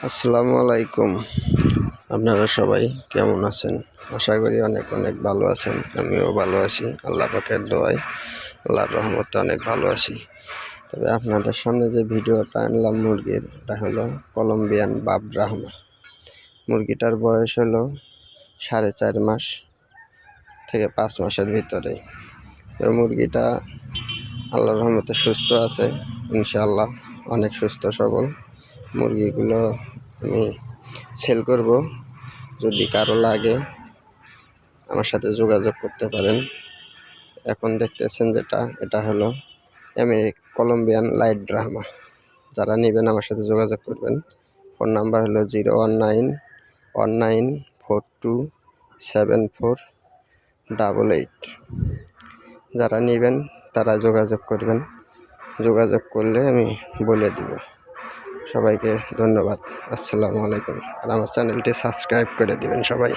আসসালামু আলাইকুম। আপনারা সবাই কেমন আছেন? আশা করি অনেক অনেক ভালো আছেন। আমিও ভালো আছি, আল্লাহ পাকের দোয়ায়, আল্লাহর রহমতে অনেক ভালো আছি। তবে আপনাদের সামনে যে ভিডিওটা আনলাম মুরগির, এটা হলো কলম্বিয়ান বাপ ব্রাহ্মা। মুরগিটার বয়স হলো 4.5 মাস থেকে 5 মাসের ভিতরে। তো মুরগিটা আল্লাহর রহমতে সুস্থ আছে ইনশাআল্লাহ, অনেক সুস্থ সবল। মুরগিগুলো আমি সেল করব, যদি কারো লাগে আমার সাথে যোগাযোগ করতে পারেন। এখন দেখতেছেন যেটা, এটা হলো কলম্বিয়ান লাইট ব্রাহ্মা। যারা নেবেন আমার সাথে যোগাযোগ করবেন। ফোন নাম্বার হলো 01919427488। যারা নেবেন তারা যোগাযোগ করবেন। যোগাযোগ করলে আমি বলে দিব। সবাইকে ধন্যবাদ। আসসালামু আলাইকুম। আর আমার চ্যানেলটি সাবস্ক্রাইব করে দিবেন সবাই।